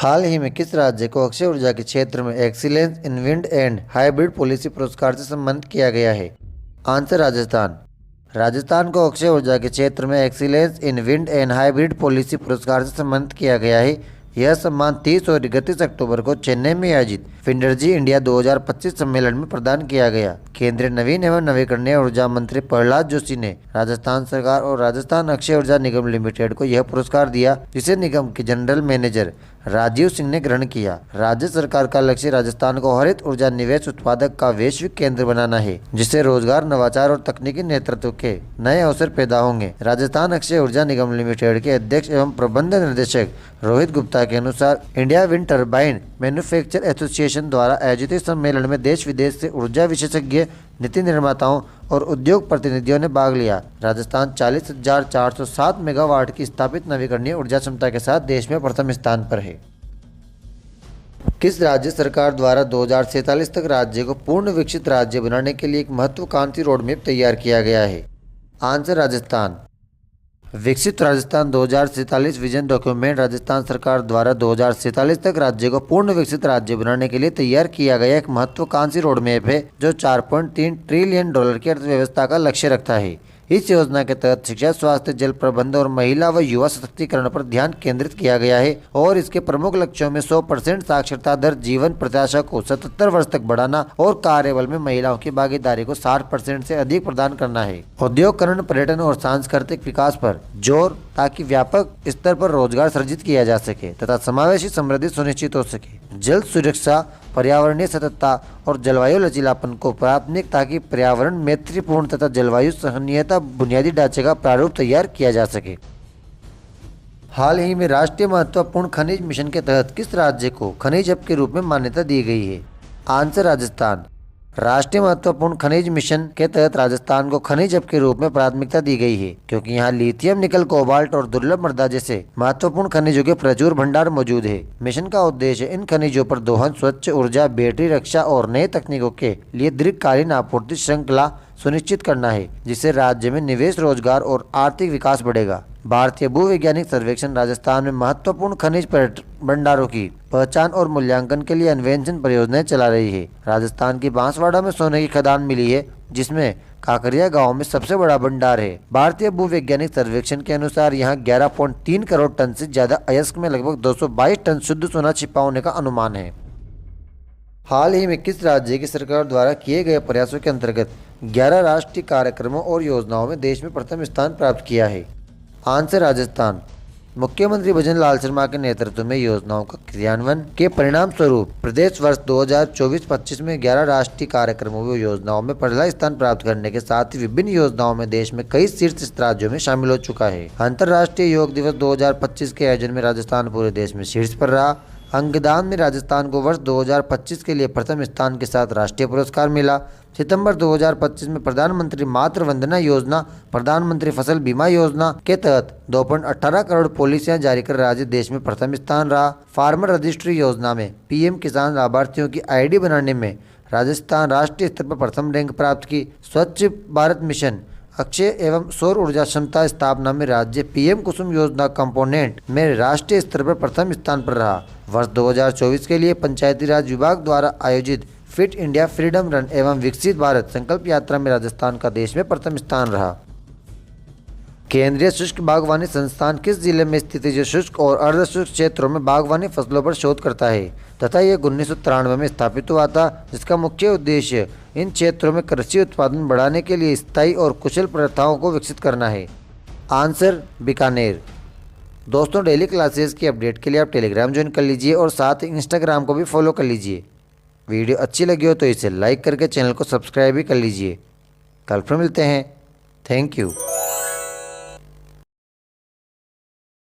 हाल ही में किस राज्य को अक्षय ऊर्जा के क्षेत्र में excellence in wind and hybrid policy पुरस्कार से सम्मानित किया गया है? आंसर राजस्थान। राजस्थान को अक्षय ऊर्जा के क्षेत्र में excellence in wind and hybrid policy पुरस्कार से सम्मानित किया गया है। यह सम्मान 30 और 31 अक्टूबर को चेन्नई में आयोजित फिनर्जी इंडिया 2025 सम्मेलन में प्रदान किया गया। केंद्रीय नवीन एवं नवीकरणीय ऊर्जा मंत्री प्रहलाद जोशी ने राजस्थान सरकार और राजस्थान अक्षय ऊर्जा निगम लिमिटेड को यह पुरस्कार दिया, जिसे निगम के जनरल मैनेजर राजीव सिंह ने ग्रहण किया। राज्य सरकार का लक्ष्य राजस्थान को हरित ऊर्जा निवेश उत्पादक का वैश्विक केंद्र बनाना है, जिससे रोजगार, नवाचार और तकनीकी नेतृत्व के नए अवसर पैदा होंगे। राजस्थान अक्षय ऊर्जा निगम लिमिटेड के अध्यक्ष एवं प्रबंध निर्देशक रोहित गुप्ता के अनुसार India wind turbine manufacture association द्वारा आयोजित इस सम्मेलन में देश विदेश से ऊर्जा विशेषज्ञ, नीति निर्माताओं और उद्योग प्रतिनिधियों ने भाग लिया। राजस्थान 40,407 मेगावाट की स्थापित नवीकरणीय ऊर्जा क्षमता के साथ देश में प्रथम स्थान पर है। किस राज्य सरकार द्वारा 2047 तक राज्य को पूर्ण विकसित राज्य बनाने के लिए एक महत्वाकांक्षी रोडमैप तैयार किया गया है? आंसर राजस्थान। विकसित राजस्थान 2047 विजन डॉक्यूमेंट राजस्थान सरकार द्वारा 2047 तक राज्य को पूर्ण विकसित राज्य बनाने के लिए तैयार किया गया एक महत्वाकांक्षी रोडमैप है, जो 4.3 ट्रिलियन डॉलर की अर्थव्यवस्था का लक्ष्य रखता है। इस योजना के तहत शिक्षा, स्वास्थ्य, जल प्रबंधन और महिला व युवा सशक्तिकरण पर ध्यान केंद्रित किया गया है और इसके प्रमुख लक्ष्यों में 100% साक्षरता दर, जीवन प्रत्याशा को 77 वर्ष तक बढ़ाना और कार्यबल में महिलाओं की भागीदारी को 60% से अधिक प्रदान करना है। औद्योगिकरण, पर्यटन और सांस्कृतिक विकास पर जोर, ताकि व्यापक स्तर पर रोजगार सृजित किया जा सके तथा समावेशी समृद्धि सुनिश्चित हो सके। जल सुरक्षा, पर्यावरणीय सततता और जलवायु लचीलापन को प्राथमिक, ताकि पर्यावरण मैत्रीपूर्ण तथा जलवायु सहनीयता बुनियादी ढांचे का प्रारूप तैयार किया जा सके। हाल ही में राष्ट्रीय महत्वपूर्ण खनिज मिशन के तहत किस राज्य को खनिज हब के रूप में मान्यता दी गई है? आंसर राजस्थान। राष्ट्रीय महत्वपूर्ण खनिज मिशन के तहत राजस्थान को खनिज हब के रूप में प्राथमिकता दी गई है, क्योंकि यहाँ लिथियम, निकल, कोबाल्ट और दुर्लभ मृदा जैसे महत्वपूर्ण खनिजों के प्रचुर भंडार मौजूद है। मिशन का उद्देश्य इन खनिजों पर दोहन, स्वच्छ ऊर्जा, बैटरी रक्षा और नए तकनीकों के लिए दीर्घकालीन आपूर्ति श्रृंखला सुनिश्चित करना है, जिससे राज्य में निवेश, रोजगार और आर्थिक विकास बढ़ेगा। भारतीय भूवैज्ञानिक सर्वेक्षण राजस्थान में महत्वपूर्ण खनिज भंडारों की पहचान और मूल्यांकन के लिए अन्वेषण परियोजनाएं चला रही है। राजस्थान की बांसवाड़ा में सोने की खदान मिली है, जिसमें काकरिया गांव में सबसे बड़ा भंडार है। भारतीय भूवैज्ञानिक सर्वेक्षण के अनुसार यहाँ 11.3 करोड़ टन से ज्यादा अयस्क में लगभग 222 टन शुद्ध सोना छिपा होने का अनुमान है। हाल ही में किस राज्य की सरकार द्वारा किए गए प्रयासों के अंतर्गत 11 राष्ट्रीय कार्यक्रमों और योजनाओं में देश में प्रथम स्थान प्राप्त किया है? आंसर राजस्थान। मुख्यमंत्री भजन लाल शर्मा के नेतृत्व में योजनाओं का क्रियान्वयन के परिणाम स्वरूप प्रदेश वर्ष 2024-25 में 11 राष्ट्रीय कार्यक्रमों व योजनाओं में पहला स्थान प्राप्त करने के साथ ही विभिन्न योजनाओं में देश में कई शीर्ष राज्यों में शामिल हो चुका है। अंतर्राष्ट्रीय योग दिवस 2025 के आयोजन में राजस्थान पूरे देश में शीर्ष पर रहा। अंगदान में राजस्थान को वर्ष 2025 के लिए प्रथम स्थान के साथ राष्ट्रीय पुरस्कार मिला। सितंबर 2025 में प्रधानमंत्री मातृ वंदना योजना, प्रधानमंत्री फसल बीमा योजना के तहत 2.18 करोड़ पॉलिसियां जारी कर राज्य देश में प्रथम स्थान रहा। फार्मर रजिस्ट्री योजना में पीएम किसान लाभार्थियों की आईडी बनाने में राजस्थान राष्ट्रीय स्तर पर प्रथम रैंक प्राप्त की। स्वच्छ भारत मिशन, अक्षय एवं सौर ऊर्जा क्षमता स्थापना में राज्य पीएम कुसुम योजना कंपोनेंट में राष्ट्रीय स्तर पर प्रथम स्थान पर रहा। वर्ष 2024 के लिए पंचायती राज विभाग द्वारा आयोजित फिट इंडिया फ्रीडम रन एवं विकसित भारत संकल्प यात्रा में राजस्थान का देश में प्रथम स्थान रहा। केंद्रीय शुष्क बागवानी संस्थान किस जिले में स्थित है, जो शुष्क और अर्ध शुष्क क्षेत्रों में बागवानी फसलों पर शोध करता है तथा यह 1993 में स्थापित हुआ था, जिसका मुख्य उद्देश्य इन क्षेत्रों में कृषि उत्पादन बढ़ाने के लिए स्थायी और कुशल प्रथाओं को विकसित करना है? आंसर बीकानेर। दोस्तों, डेली क्लासेस की अपडेट के लिए आप टेलीग्राम ज्वाइन कर लीजिए और साथ ही इंस्टाग्राम को भी फॉलो कर लीजिए। वीडियो अच्छी लगी हो तो इसे लाइक करके चैनल को सब्सक्राइब भी कर लीजिए। कल फिर मिलते हैं। Thank you.